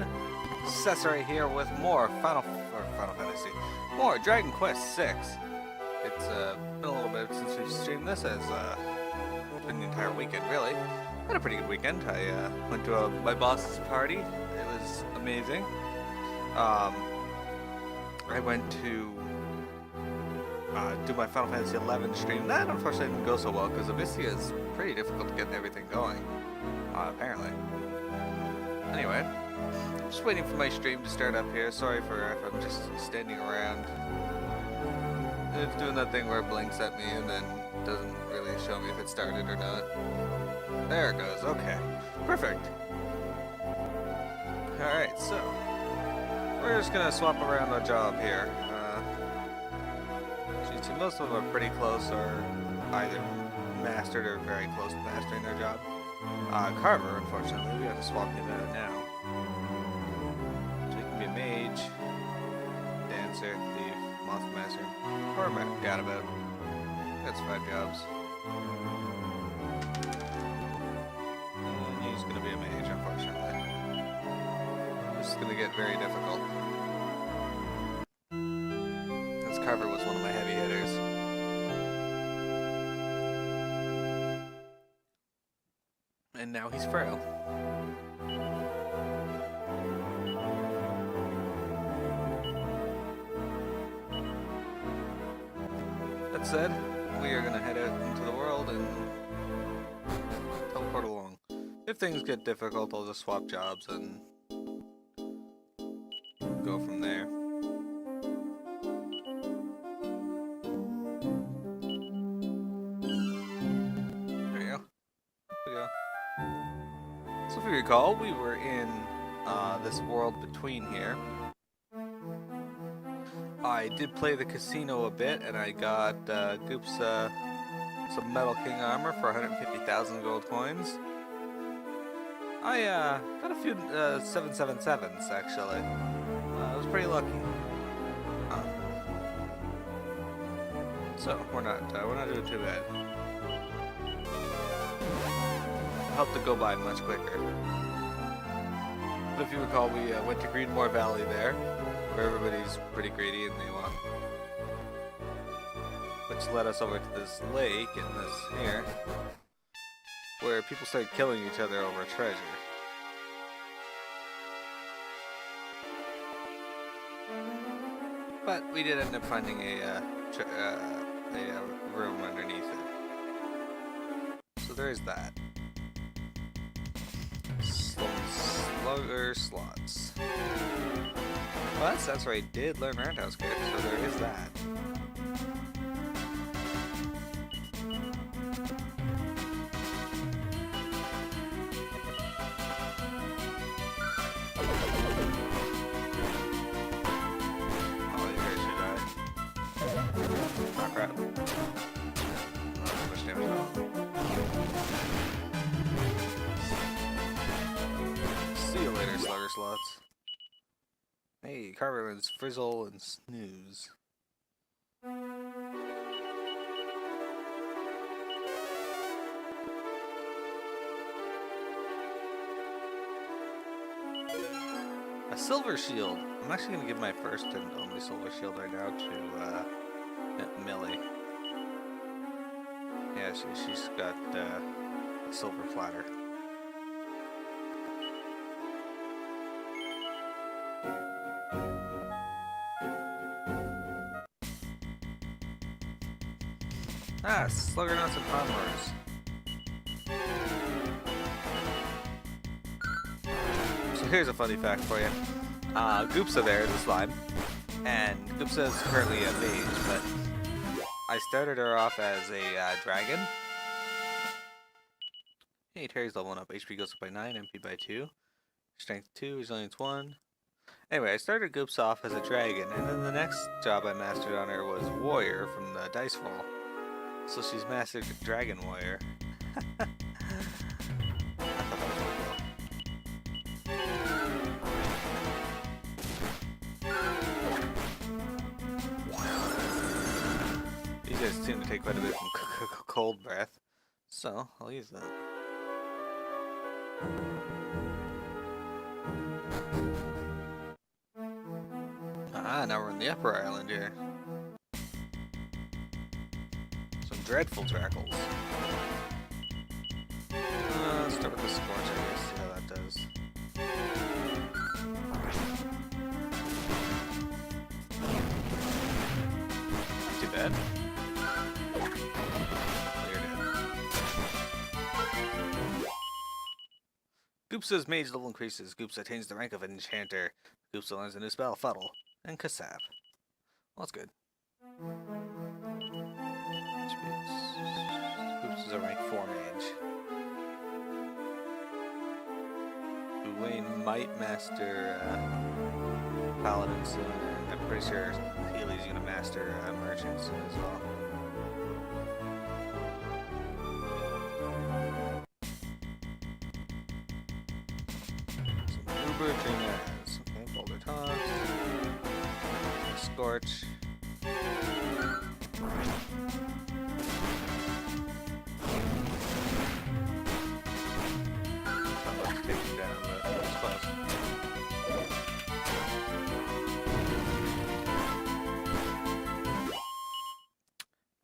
everyone? Cesare here with more Final Fantasy, more Dragon Quest VI. It's been a little bit since we've streamed this, as it's been the entire weekend, really. Had a pretty good weekend. I went to my boss's party. It was amazing. I went to do my Final Fantasy 11 stream. That unfortunately didn't go so well because Avicii is pretty difficult to get everything going, apparently. Anyway, just waiting for my stream to start up here. Sorry for if I'm just standing around. It's doing that thing where it blinks at me and then doesn't really show me if it started or not. There it goes. Okay, perfect. Alright, so we're just gonna swap around a job here. See, most of them are pretty close, or either mastered or very close to mastering their job. Carver, unfortunately, we have to swap him out now. So he can be a mage, dancer, thief, monster master, or gadabout. That's 5 jobs. And he's gonna be a mage, unfortunately. This is gonna get very difficult. Carver was one of my heavy hitters. And now he's frail. That said, we are going to head out into the world and teleport along. If things get difficult, I'll just swap jobs and go from there. So if you recall, we were in this world between here. I did play the casino a bit, and I got Goops some Metal King armor for 150,000 gold coins. I got a few 777s actually. I was pretty lucky. So we're not doing too bad. Helped to go by much quicker. But if you recall, we went to Greenmoor Valley there, where everybody's pretty greedy and they want, which led us over to this lake and this here, where people started killing each other over treasure. But we did end up finding a room underneath it. So there is that. Slugger slots. Well, that's right, I did learn Roundhouse Kick, so there is that. Oh, you guys should die. Oh crap. Oh, too much damage. See you later, Slugger Slots. Hey, Carver wins Frizzle and Snooze. A silver shield. I'm actually gonna give my first and only silver shield right now to Millie. Yeah, she's got a silver platter. Ah, Slugger Nuts and Conmores. So here's a funny fact for you. Goopsa there is a slime, and Goopsa is currently a mage, but I started her off as a dragon. Hey, Terry's leveling up. HP goes up by 9, MP by 2. Strength 2, Resilience 1. Anyway, I started Goopsa off as a dragon, and then the next job I mastered on her was Warrior from the dice roll. So she's mastered Dragon Warrior. I thought that was really cool. These guys seem to take quite a bit from cold breath, so I'll use that. Ah, now we're in the upper island here. Some dreadful trackles. Let's start with the Scorch, I guess, see how that does. Not too bad. Goopsa's mage level increases. Goopsa attains the rank of an enchanter. Goopsa learns a new spell, Fuddle, and Kasap. Well, that's good. Goopsa's a rank 4 mage. Wayne might master Paladin soon. I'm pretty sure Healy's going to master Merchant soon as well. Uber, Dreamers. Okay, Boulder Toss. Scorch.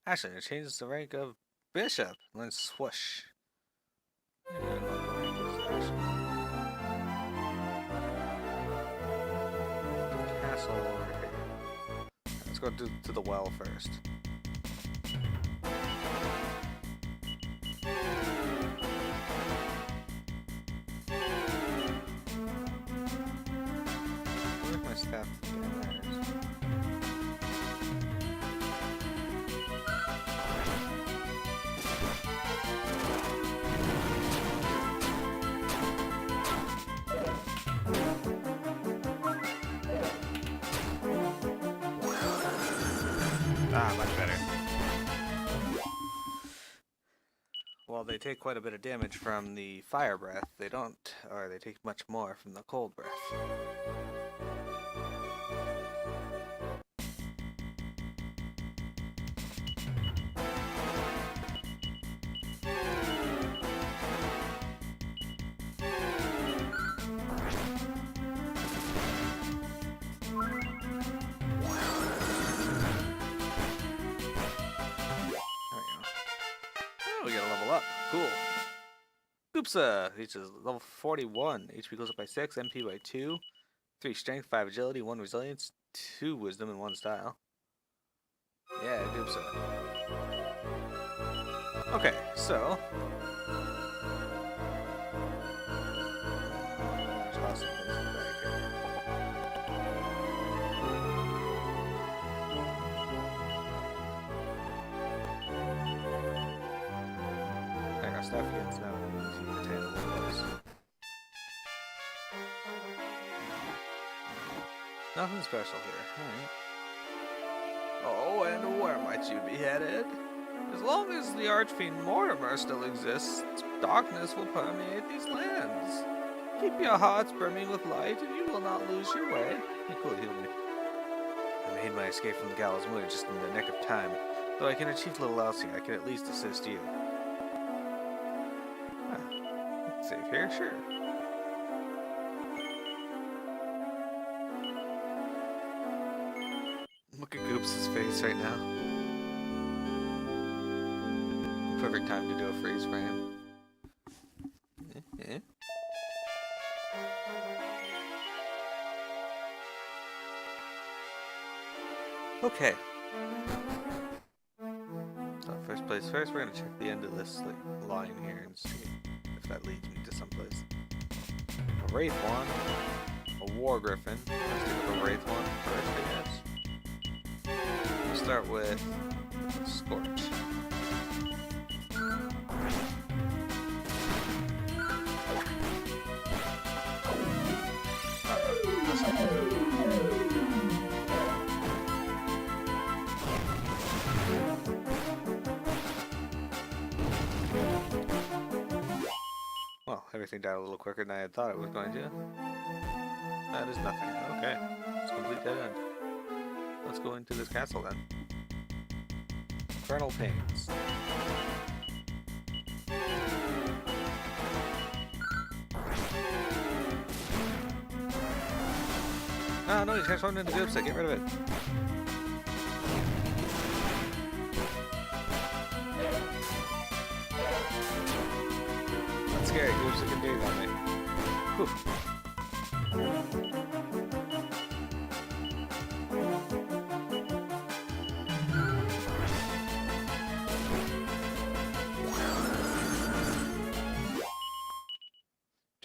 Actually, it changes the rank of Bishop. Learn Swoosh. Castle over here. Let's go to the well first. Where's my staff? Ah, much better. While they take quite a bit of damage from the fire breath, they don't, or they take much more from the cold breath. We gotta level up. Cool. Goopsa reaches level 41. HP goes up by 6, MP by 2, 3 strength, 5 agility, 1 resilience, 2 wisdom, and 1 style. Yeah, Goopsa. Okay, so. Toss some things in the back here. Stuff against now. Nothing special here. Alright. Oh, and where might you be headed? As long as the Archfiend Mortimer still exists, darkness will permeate these lands. Keep your hearts brimming with light, and you will not lose your way. You could heal me. I made my escape from the Gallows Moor just in the nick of time. Though I can achieve little else here, I can at least assist you. Save here? Sure. Look at Goops' face right now. Perfect time to do a freeze frame. Okay. So first place first, we're gonna check the end of this line here and see if that leads me to someplace. A Wraith one, a War Griffin. Let's do the Wraith one first, I guess. We'll start with Scorch. Well, everything died a little quicker than I had thought it was going to. That is nothing. Okay. It's complete dead end. Let's go into this castle then. Infernal Pains. Oh no, he transformed into Goopsa. Get rid of it. That's scary. Goopsa can dig on me. Whew.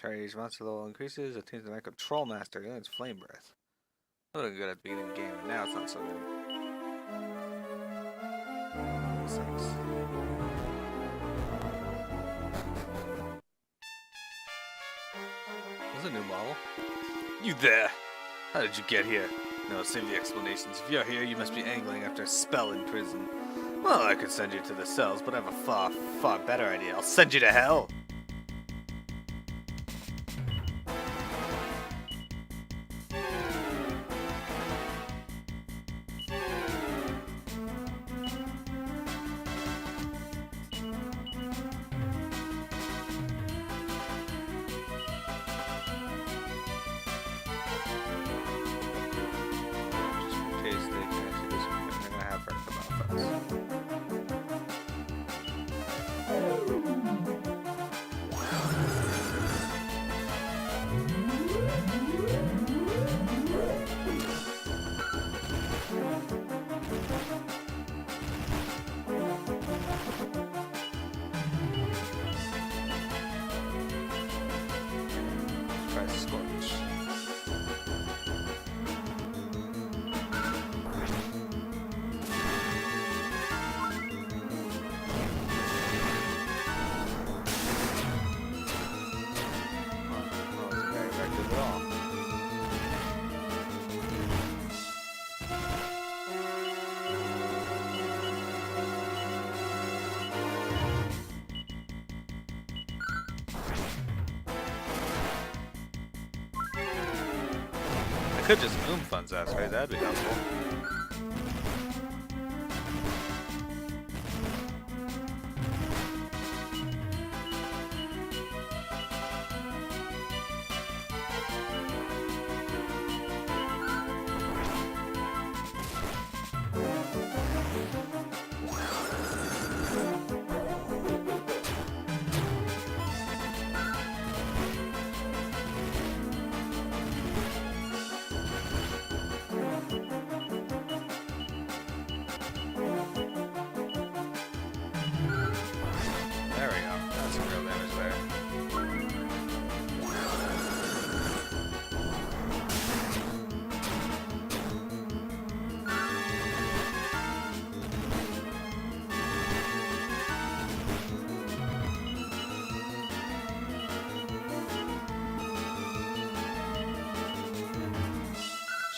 Charged monster level increases. Attains the rank of Troll Master. Then it's Flame Breath. That would have been good at the beginning of the game, but now it's not so good. Sucks. What's a new model? You there! How did you get here? No, save the explanations. If you're here, you must be angling after a spell in prison. Well, I could send you to the cells, but I have a far better idea. I'll send you to hell! Could just funds us, right? That'd be helpful.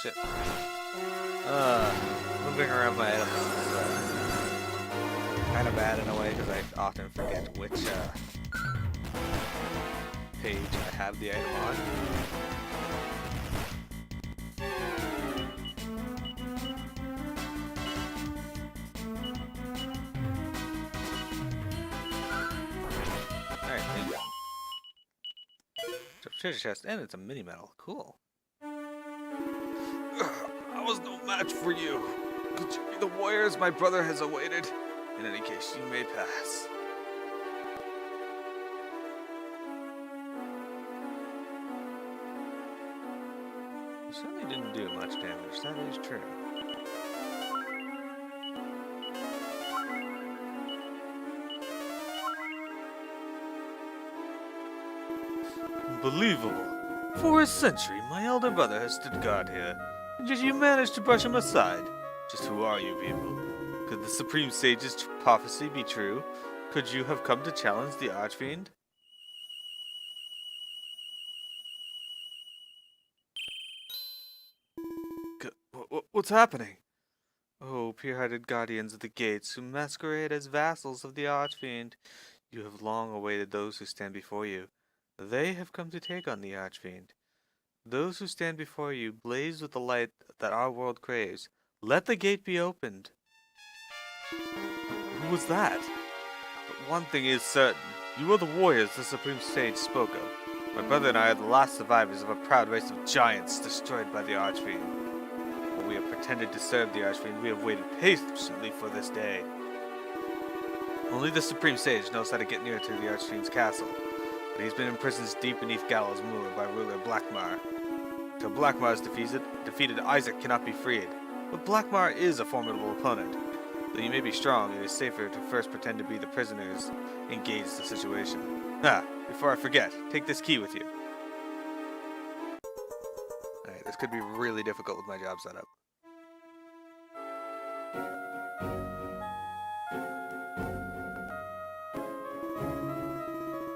Shit. Moving around my items is kind of bad in a way because I often forget which page I have the item on. Alright, thank you. Treasure chest, and it's a mini medal. Cool. I was no match for you. Could you be the warriors my brother has awaited? In any case, you may pass. You certainly didn't do much damage, that is true. Unbelievable. For a century, my elder brother has stood guard here, and yet you managed to brush him aside. Just who are you people? Could the Supreme Sage's prophecy be true? Could you have come to challenge the Archfiend? What's happening? Oh, pure-hearted guardians of the gates, who masquerade as vassals of the Archfiend, you have long awaited those who stand before you. They have come to take on the Archfiend. Those who stand before you blaze with the light that our world craves. Let the gate be opened. Who was that? But one thing is certain. You are the warriors the Supreme Sage spoke of. My brother and I are the last survivors of a proud race of giants destroyed by the Archfiend. While we have pretended to serve the Archfiend, we have waited patiently for this day. Only the Supreme Sage knows how to get near to the Archfiend's castle, but he's been imprisoned deep beneath Gallows Moor by ruler Blackmar. Till Blackmar is defeated, Isaac cannot be freed. But Blackmar is a formidable opponent. Though you may be strong, it is safer to first pretend to be the prisoners and gauge the situation. Before I forget, take this key with you. Alright, this could be really difficult with my job setup.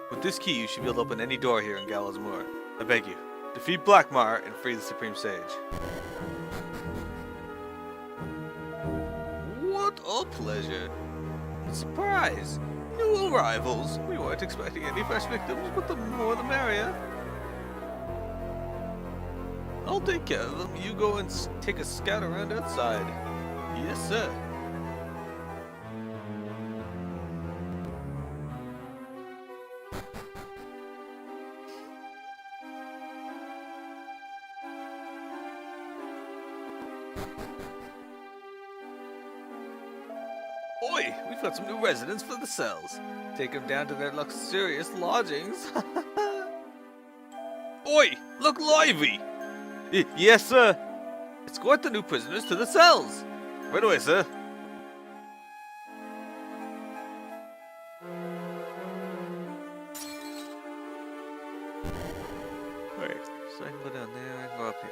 With this key, you should be able to open any door here in Gallows Moor. I beg you, defeat Blackmar and free the Supreme Sage. What a pleasure. Surprise! New arrivals. We weren't expecting any fresh victims, but the more the merrier. I'll take care of them. You go and take a scout around outside. Yes, sir. Oi! We've got some new residents for the cells. Take them down to their luxurious lodgings. Oi! Look lively! Yes, sir! Escort the new prisoners to the cells! Right away, sir. Alright, so I can go down there, I can go up here.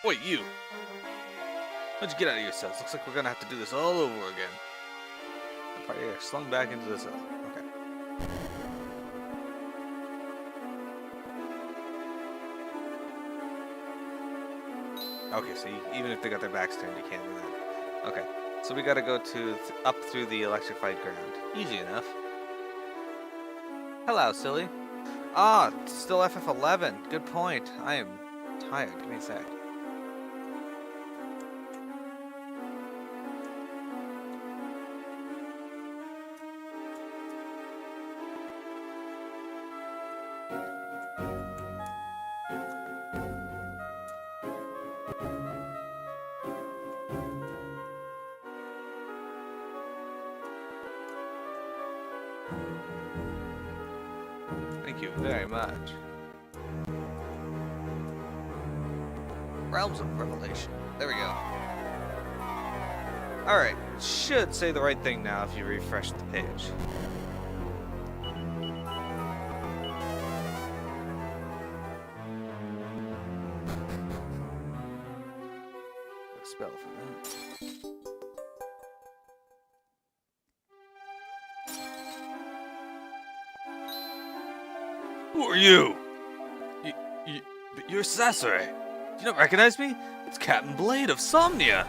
Oi, you! How'd you get out of your cells? Looks like we're gonna have to do this all over again. The party are slung back into the cell. Okay. Okay, so even if they got their backs turned, you can't do that. Okay, so we gotta go up through the electrified ground. Easy enough. Hello, silly. Ah, still FF11. Good point. I am tired. Give me a sec. Thank you very much. Realms of Revelation. There we go. Alright, should say the right thing now if you refresh the page. A spell for that. Who are you? You're Sasori. Do you not recognize me? It's Captain Blade of Somnia.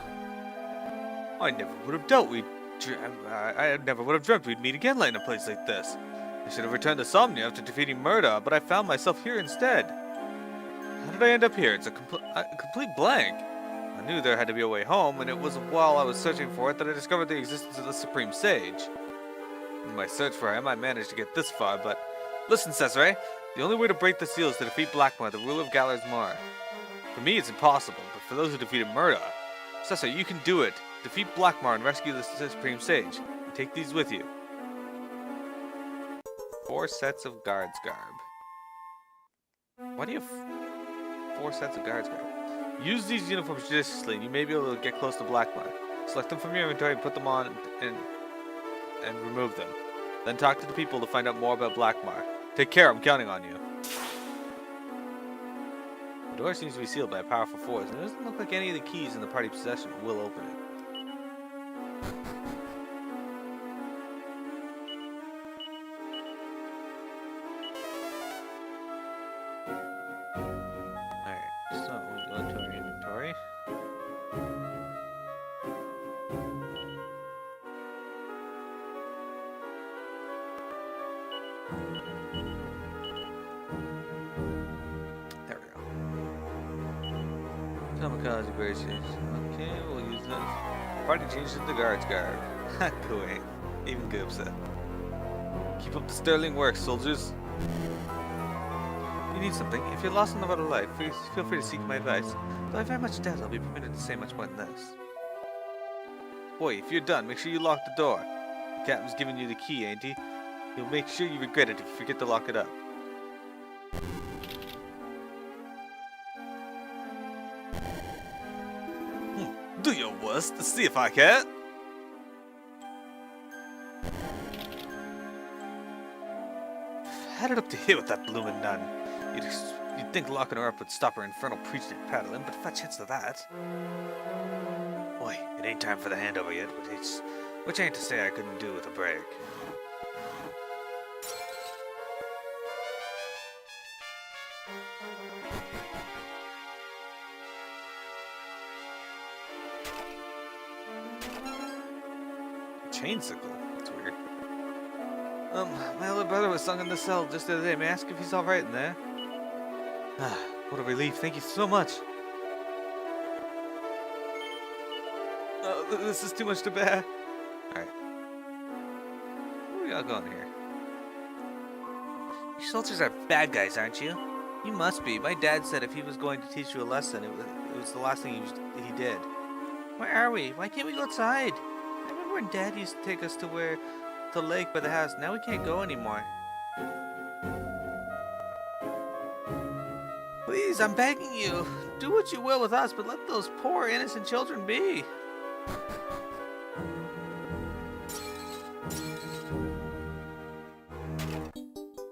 I never would have I never would have dreamt we'd meet again in a place like this. I should have returned to Somnia after defeating Murda, but I found myself here instead. How did I end up here? It's a complete blank. I knew there had to be a way home, and it was while I was searching for it that I discovered the existence of the Supreme Sage. In my search for him, I managed to get this far, but listen, Sasori. The only way to break the seal is to defeat Blackmar, the ruler of Gallows Moor. For me, it's impossible, but for those who defeated Murda, Sasori, you can do it. Defeat Blackmar and rescue the Supreme Sage. And take these with you. 4 sets of guards garb. Why do you have 4 sets of guards garb? Use these uniforms judiciously, and you may be able to get close to Blackmar. Select them from your inventory and put them on and remove them. Then talk to the people to find out more about Blackmar. Take care, I'm counting on you. The door seems to be sealed by a powerful force, and it doesn't look like any of the keys in the party possession will open it. Alright, so we go into our inventory. Kamikaze braces. Okay, we'll use those. Party changes into guards garb. Cool, ain't even good upset. Keep up the sterling work, soldiers. If you need something, if you're lost in the road of life, feel free to seek my advice. Though I very much doubt I'll be permitted to say much more than this. Boy, if you're done, make sure you lock the door. The captain's giving you the key, ain't he? He'll make sure you regret it if you forget to lock it up. Do your worst to see if I can. Had it up to here with that bloomin' nun. You'd think locking her up would stop her infernal preaching and paddling, but fat chance of that. Boy, it ain't time for the handover yet, which ain't to say I couldn't do with a break. Chainsicle? That's weird. My older brother was sung in the cell just the other day. May I ask if he's alright in there? Ah, what a relief. Thank you so much. This is too much to bear. Alright. Where are we all going here? You soldiers are bad guys, aren't you? You must be. My dad said if he was going to teach you a lesson, it was the last thing he did. Where are we? Why can't we go outside? I remember when Dad used to take us to the lake by the house. Now we can't go anymore. Please, I'm begging you. Do what you will with us, but let those poor innocent children be.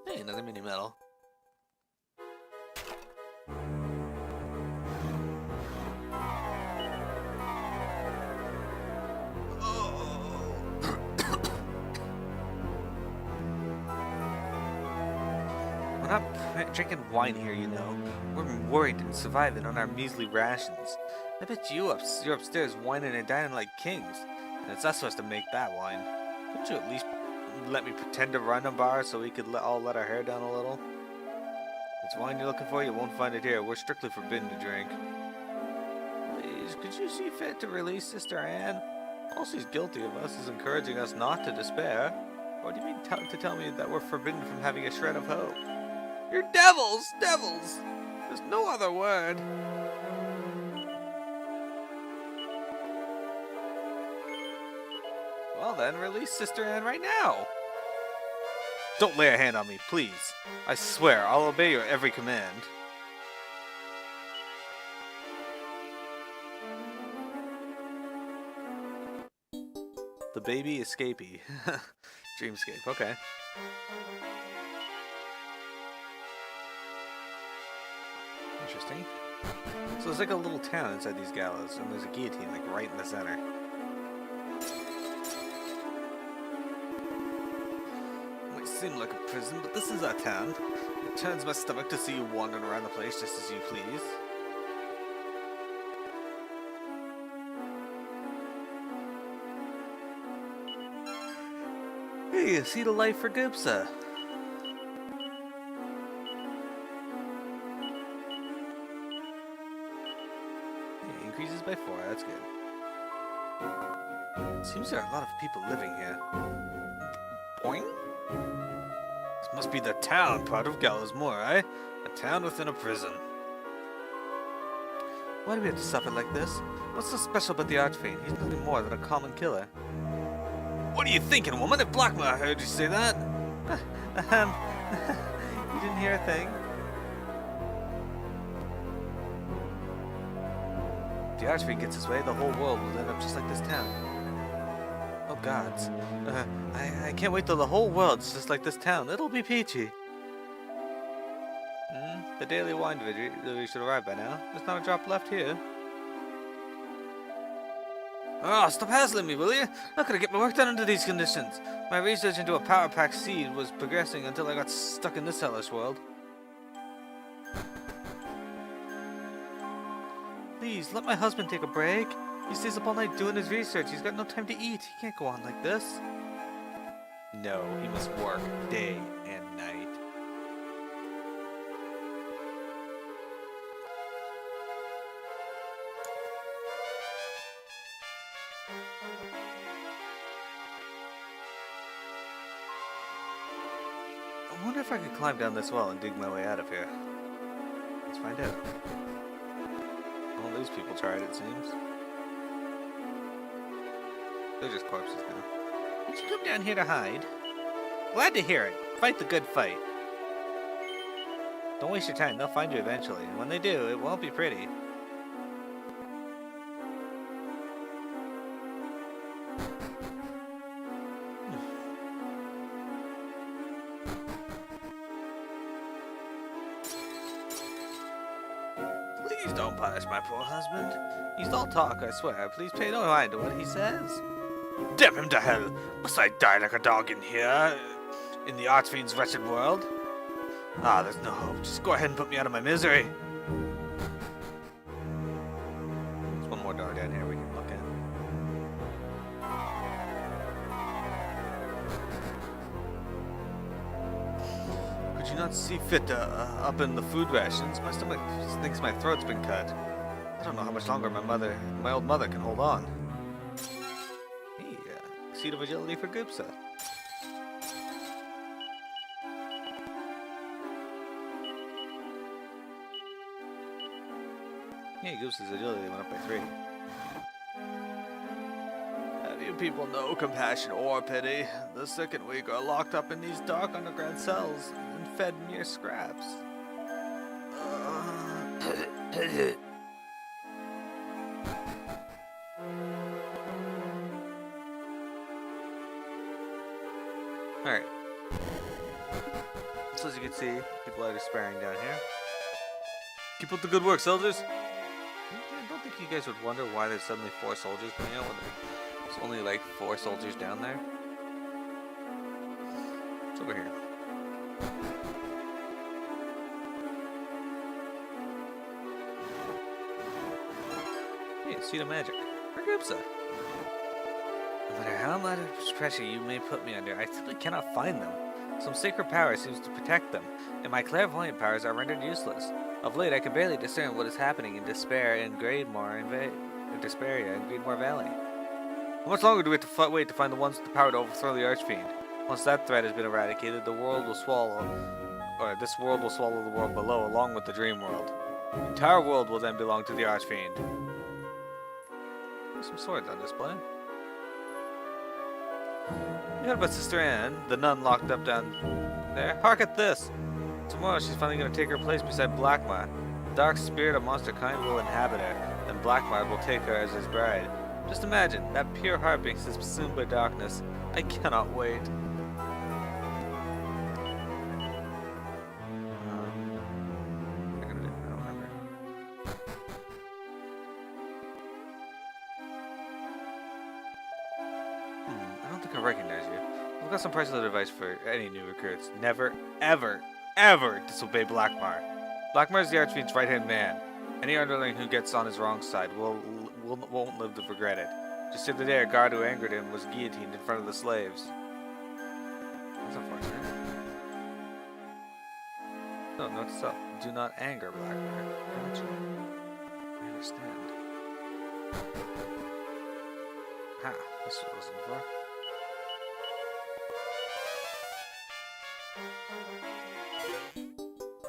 Hey, another mini medal. We're not drinking wine here, you know. We're worried and surviving on our measly rations. I bet you're upstairs whining and dining like kings. And it's us supposed to make that wine. Couldn't you at least let me pretend to run a bar so we could all let our hair down a little? If it's wine you're looking for, you won't find it here. We're strictly forbidden to drink. Please, could you see fit to release Sister Anne? All she's guilty of us is encouraging us not to despair. Or do you mean to tell me that we're forbidden from having a shred of hope? You're devils! Devils! There's no other word. Well then, release Sister Anne right now. Don't lay a hand on me, please. I swear, I'll obey your every command. The baby escapee. Dreamscape, okay. Interesting. So there's like a little town inside these gallows, and there's a guillotine like right in the center. Might seem like a prison, but this is our town. It turns my stomach to see you wandering around the place just as you please. Hey, see the life for Gupsa. Increases by 4, that's good. Seems there are a lot of people living here. Boing? This must be the town part of Gallows Moor, eh? A town within a prison. Why do we have to suffer like this? What's so special about the Archfiend? He's nothing more than a common killer. What are you thinking, woman? If Blackmore heard you say that? You didn't hear a thing? If the Archfiend gets his way, the whole world will end up just like this town. Oh gods. I can't wait till the whole world's just like this town. It'll be peachy. The daily wine delivery should arrive by now. There's not a drop left here. Oh, stop hassling me, will you? Not gonna get my work done under these conditions. My research into a power pack seed was progressing until I got stuck in this hellish world. Please, let my husband take a break. He stays up all night doing his research. He's got no time to eat. He can't go on like this. No, he must work day and night. I wonder if I could climb down this wall and dig my way out of here. Let's find out. All these people tried, it seems. They're just corpses now. Did you come down here to hide? Glad to hear it. Fight the good fight. Don't waste your time. They'll find you eventually. And when they do, it won't be pretty. Please don't punish my poor husband. He's all talk, I swear. Please pay no mind to what he says. Damn him to hell! Must I die like a dog in here? In the Archfiend's wretched world? Ah, there's no hope. Just go ahead and put me out of my misery. There's one more door down here we can look at. Could you not see fit to up in the food rations? My stomach thinks my throat's been cut. I don't know how much longer my old mother can hold on. Hey, seed of agility for Goopsa. Hey, Goose's agility went up by 3. Have you people no compassion or pity? The sick and weak are locked up in these dark underground cells and fed mere scraps. Alright. So as you can see, people are despairing down here. Keep up the good work, soldiers! I don't think you guys would wonder why there's suddenly 4 soldiers coming out when there's only like 4 soldiers down there. It's over here. Hey, seed of magic. For Goopsa. No matter how much pressure you may put me under, I simply cannot find them. Some sacred power seems to protect them, and my clairvoyant powers are rendered useless. Of late, I can barely discern what is happening in Despair and Grademoor and Desparia and Grademoor Valley. How much longer do we have to wait to find the ones with the power to overthrow the Archfiend? Once that threat has been eradicated, this world will swallow the world below, along with the dream world. The entire world will then belong to the Archfiend. There's some swords on display. You heard about Sister Anne, the nun locked up down there? Hark at this! Tomorrow she's finally going to take her place beside Blackmar. The dark spirit of monster kind will inhabit her, then Blackmar will take her as his bride. Just imagine, that pure heart being subsumed by darkness. I cannot wait. I don't remember. I don't think I recognize you. I've got some priceless advice for any new recruits. Never, ever, ever disobey Blackmar. Blackmar is the Archfiend's right-hand man. Any underling who gets on his wrong side won't live to regret it. Just the other day, a guard who angered him was guillotined in front of the slaves. That's unfortunate. No, note to self. Do not anger Blackmar. Gotcha. I understand. Ha, this is what I was looking for.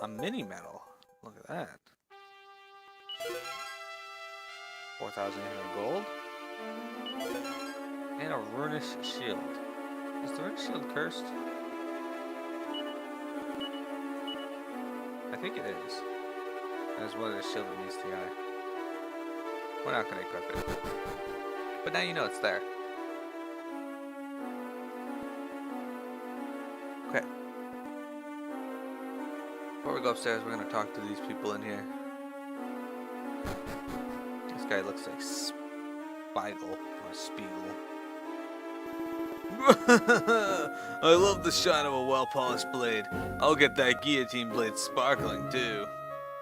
A mini medal. Look at that. 4,800 gold. And a runish shield. Is the runish shield cursed? I think it is. That's one of the shield that meets the eye. We're not going to equip it. But now you know it's there. Okay. Before we go upstairs, we're going to talk to these people in here. This guy looks like Spiegel or Spiegel. I love the shine of a well-polished blade. I'll get that guillotine blade sparkling too.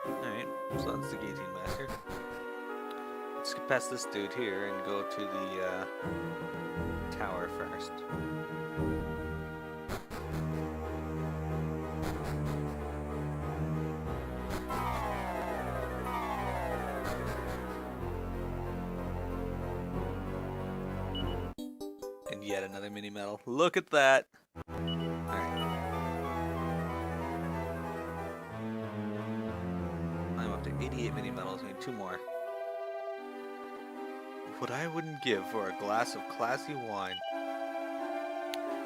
Alright, so that's the guillotine master. Let's get past this dude here and go to the tower first. And yet another mini medal. Look at that. Alright. 88 mini medals. We need 2 more. What I wouldn't give for a glass of classy wine.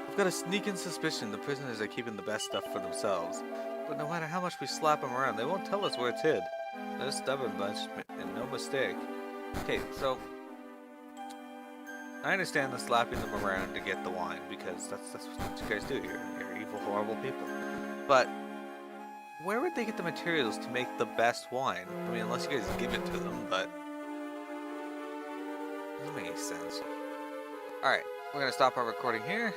I've got a sneaking suspicion the prisoners are keeping the best stuff for themselves. But no matter how much we slap them around, they won't tell us where it's hid. They're a stubborn bunch, and no mistake. Okay, so I understand the slapping them around to get the wine, because that's what you guys do. You're evil, horrible people. But where would they get the materials to make the best wine? I mean, unless you guys give it to them, but doesn't make any sense. Alright, we're gonna stop our recording here.